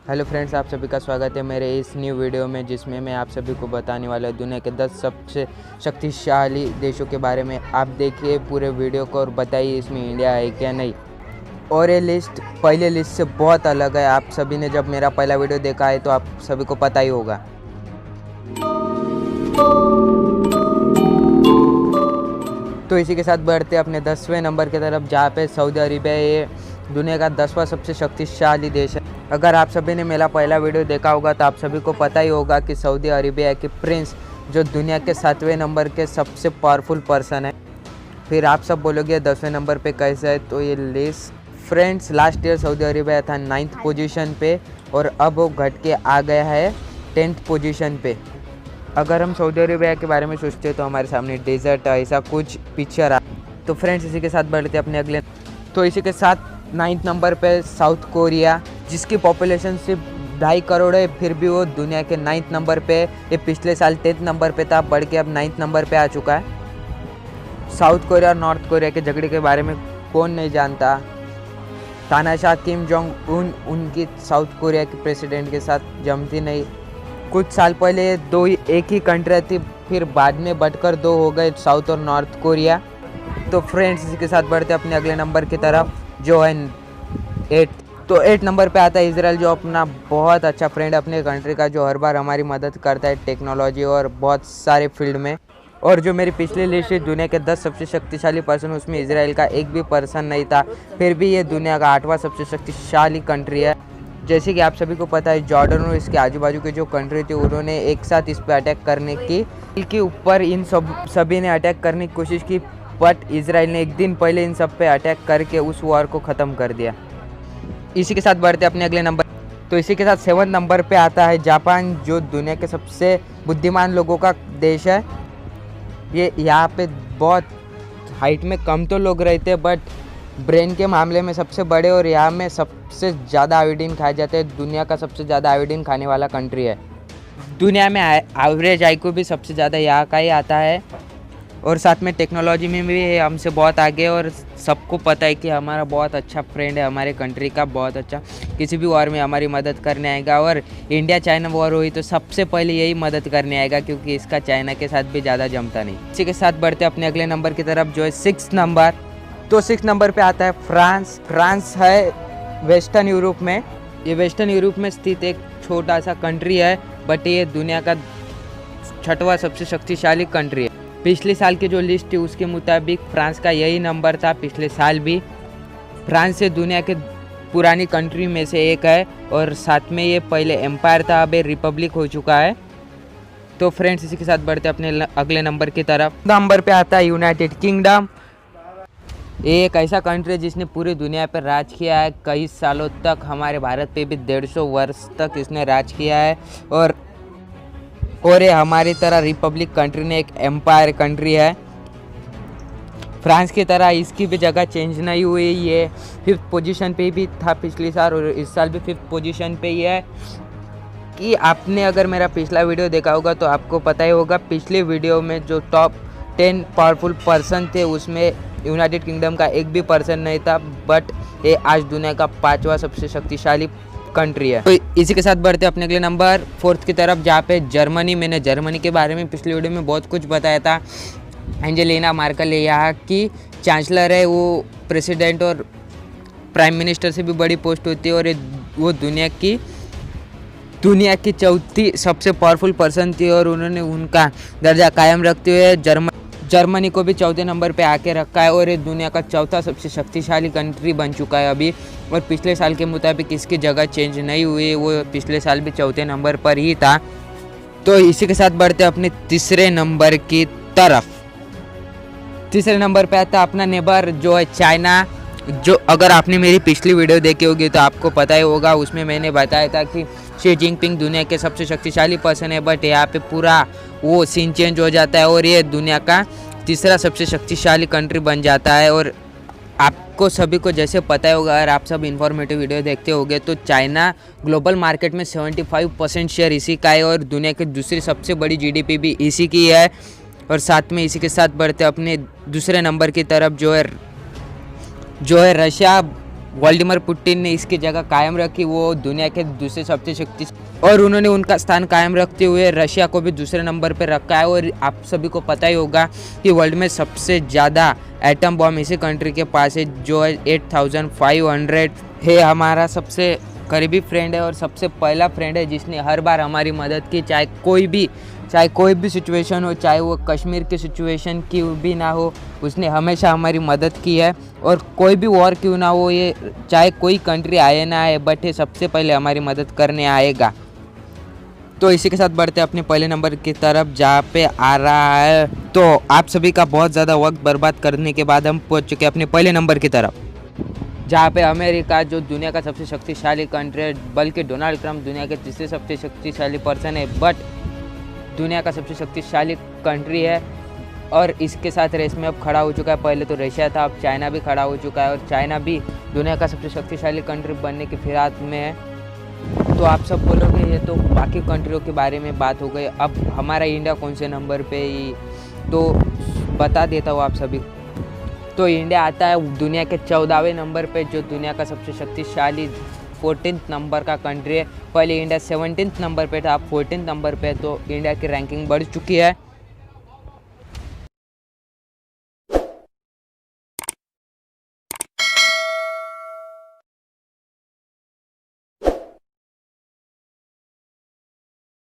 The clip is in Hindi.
हेलो फ्रेंड्स, आप सभी का स्वागत है मेरे इस न्यू वीडियो में, जिसमें मैं आप सभी को बताने वाला हूँ दुनिया के 10 सबसे शक्तिशाली देशों के बारे में। आप देखिए पूरे वीडियो को और बताइए इसमें इंडिया है क्या नहीं। और ये लिस्ट पहले लिस्ट से बहुत अलग है। आप सभी ने जब मेरा पहला वीडियो देखा है तो आप सभी को पता ही होगा। तो इसी के साथ बढ़ते अपने 10वें नंबर की तरफ, जहाँ पे सऊदी अरेबिया ये दुनिया का 10वां सबसे शक्तिशाली देश है। अगर आप सभी ने मेरा पहला वीडियो देखा होगा तो आप सभी को पता ही होगा कि सऊदी अरेबिया के प्रिंस जो दुनिया के 7वें नंबर के सबसे पावरफुल पर्सन है। फिर आप सब बोलोगे 10वें नंबर पे कैसे है, तो ये list friends last year Saudi Arabia था 9th पोजीशन पे और अब वो घट के आ गया है 10th पोजीशन पे। अगर हम सऊदी अरेबिया के बारे में सोचते हैं तो हमारे सामने डेजर्ट ऐसा कुछ पिक्चर आ। तो फ्रेंड्स इसी के साथ बढ़ते अपने अगले। तो इसी के साथ 9th नंबर पे साउथ कोरिया, जिसकी पॉपुलेशन सिर्फ 2.5 करोड़ है, फिर भी वो दुनिया के 9th नंबर पे। ये पिछले साल 10th नंबर पे था, बढ़ के अब 9th नंबर पे आ चुका है। साउथ कोरिया और नॉर्थ कोरिया के झगड़े के बारे में कौन नहीं जानता। तानाशाह किम जोंग उन उनकी साउथ कोरिया के प्रेसिडेंट के साथ जमती नहीं। कुछ साल पहले एक ही कंट्री थी, फिर बाद में बढ़कर 2 हो गए, साउथ और नॉर्थ कोरिया। तो फ्रेंड्स इसी के साथ बढ़ते अपने अगले नंबर की तरफ, जो है 8। तो 8 नंबर पे आता है इजराइल, जो अपना बहुत अच्छा फ्रेंड अपने कंट्री का, जो हर बार हमारी मदद करता है टेक्नोलॉजी और बहुत सारे फील्ड में। और जो मेरी पिछली लिस्ट है दुनिया के 10 सबसे शक्तिशाली पर्सन, उसमें इजराइल का एक भी पर्सन नहीं था, फिर भी ये दुनिया का 8वां सबसे शक्तिशाली कंट्री है। जैसे कि आप सभी को पता है, जॉर्डन और इसके आजू बाजू के जो कंट्री थी उन्होंने एक साथ इस पर अटैक करने की के ऊपर इन सभी ने अटैक करने की कोशिश की, बट इजराइल ने एक दिन पहले इन सब पे अटैक करके उस वॉर को ख़त्म कर दिया। इसी के साथ बढ़ते अपने अगले नंबर। तो इसी के साथ 7 नंबर पे आता है जापान, जो दुनिया के सबसे बुद्धिमान लोगों का देश है। ये यहाँ पे बहुत हाइट में कम तो लोग रहते हैं, बट ब्रेन के मामले में सबसे बड़े, और यहाँ में सबसे ज़्यादा आयोडीन खाए जाते हैं। दुनिया का सबसे ज़्यादा आयोडीन खाने वाला कंट्री है। दुनिया में एवरेज IQ भी सबसे ज़्यादा यहाँ का ही आता है, और साथ में टेक्नोलॉजी में भी हमसे बहुत आगे। और सबको पता है कि हमारा बहुत अच्छा फ्रेंड है, हमारे कंट्री का बहुत अच्छा, किसी भी वॉर में हमारी मदद करने आएगा। और इंडिया चाइना वॉर हुई तो सबसे पहले यही मदद करने आएगा, क्योंकि इसका चाइना के साथ भी ज़्यादा जमता नहीं। इसी के साथ बढ़ते अपने अगले नंबर की तरफ, जो है 6 नंबर। तो 6 नंबर पे आता है फ्रांस। फ्रांस है वेस्टर्न यूरोप में। ये वेस्टर्न यूरोप में स्थित एक छोटा सा कंट्री है, बट ये दुनिया का 6वां सबसे शक्तिशाली कंट्री है। पिछले साल की जो लिस्ट थी उसके मुताबिक फ्रांस का यही नंबर था पिछले साल भी। फ्रांस से दुनिया के पुरानी कंट्री में से एक है, और साथ में ये पहले एम्पायर था, अब ये रिपब्लिक हो चुका है। तो फ्रेंड्स इसी के साथ बढ़ते अपने अगले नंबर की तरफ। नंबर पे आता है यूनाइटेड किंगडम। ये एक ऐसा कंट्री है जिसने पूरी दुनिया पर राज किया है कई सालों तक। हमारे भारत पे भी 150 वर्ष तक इसने राज किया है, और ये हमारी तरह रिपब्लिक कंट्री ने एक एम्पायर कंट्री है। फ्रांस की तरह इसकी भी जगह चेंज नहीं हुई। ये 5th पोजीशन पे भी था पिछले साल, और इस साल भी 5th पोजीशन पे ही है। कि आपने अगर मेरा पिछला वीडियो देखा होगा तो आपको पता ही होगा, पिछले वीडियो में जो टॉप 10 पावरफुल पर्सन थे उसमें यूनाइटेड किंगडम का एक भी पर्सन नहीं था, बट ये आज दुनिया का 5वां सबसे शक्तिशाली कंट्री है। तो इसी के साथ बढ़ते अपने अगले नंबर 4 की तरफ, जहाँ पे जर्मनी। मैंने जर्मनी के बारे में पिछले वीडियो में बहुत कुछ बताया था। एंजेलिना मार्केल यहाँ की चांसलर है, वो प्रेसिडेंट और प्राइम मिनिस्टर से भी बड़ी पोस्ट होती है, और वो दुनिया की 4थी सबसे पावरफुल पर्सन थी, और उन्होंने उनका दर्जा कायम रखते हुए जर्मनी को भी 4थे नंबर पे आके रखा है, और ये दुनिया का 4था सबसे शक्तिशाली कंट्री बन चुका है अभी। और पिछले साल के मुताबिक इसकी जगह चेंज नहीं हुई, वो पिछले साल भी 4थे नंबर पर ही था। तो इसी के साथ बढ़ते अपने तीसरे नंबर की तरफ। तीसरे नंबर पे आता अपना नेबर, जो है चाइना। जो अगर आपने मेरी पिछली वीडियो देखी होगी तो आपको पता ही होगा, उसमें मैंने बताया था कि शी जिनपिंग दुनिया के सबसे शक्तिशाली पर्सन है, बट यहाँ पे पूरा वो सीन चेंज हो जाता है, और ये दुनिया का तीसरा सबसे शक्तिशाली कंट्री बन जाता है। और आपको सभी को जैसे पता होगा, अगर आप सब इन्फॉर्मेटिव वीडियो देखते होंगे, तो चाइना ग्लोबल मार्केट में 75% शेयर इसी का है, और दुनिया की दूसरी सबसे बड़ी GDP भी इसी की है। और साथ में इसी के साथ बढ़ते अपने दूसरे नंबर की तरफ, जो है रशिया। व्लादिमीर पुतिन ने इसकी जगह कायम रखी, वो दुनिया के दूसरे सबसे शक्तिशाली और उन्होंने उनका स्थान कायम रखते हुए रशिया को भी दूसरे नंबर पर रखा है। और आप सभी को पता ही होगा कि वर्ल्ड में सबसे ज़्यादा एटम बॉम्ब इसी कंट्री के पास है, जो है 8500 है। हमारा सबसे करीबी फ्रेंड है और सबसे पहला फ्रेंड है जिसने हर बार हमारी मदद की, चाहे कोई भी सिचुएशन हो, चाहे वो कश्मीर की सिचुएशन क्यों भी ना हो, उसने हमेशा हमारी मदद की है। और कोई भी वॉर क्यों ना हो, ये चाहे कोई कंट्री आए ना आए, बट ये सबसे पहले हमारी मदद करने आएगा। तो इसी के साथ बढ़ते अपने पहले नंबर की तरफ, जहाँ पे आ रहा है। तो आप सभी का बहुत ज़्यादा वक्त बर्बाद करने के बाद हम पहुँच चुके अपने पहले नंबर की तरफ, जहाँ पे अमेरिका जो दुनिया का सबसे शक्तिशाली कंट्री है, बल्कि डोनाल्ड ट्रंप दुनिया के तीसरे सबसे शक्तिशाली पर्सन है, बट दुनिया का सबसे शक्तिशाली कंट्री है। और इसके साथ रेस में अब खड़ा हो चुका है। पहले तो रशिया था, अब चाइना भी खड़ा हो चुका है और चाइना भी दुनिया का सबसे शक्तिशाली कंट्री बनने की फिराक में है। तो आप सब बोलोगे ये तो बाकी कंट्रियों के बारे में बात हो गई, अब हमारा इंडिया कौन से नंबर पे ही, तो बता देता हूँ आप सभी। तो इंडिया आता है दुनिया के 14वें नंबर पे, जो दुनिया का सबसे शक्तिशाली 14th नंबर का कंट्री है। पहले इंडिया 17th नंबर पे था, अब 14th नंबर पे, तो इंडिया की रैंकिंग बढ़ चुकी है।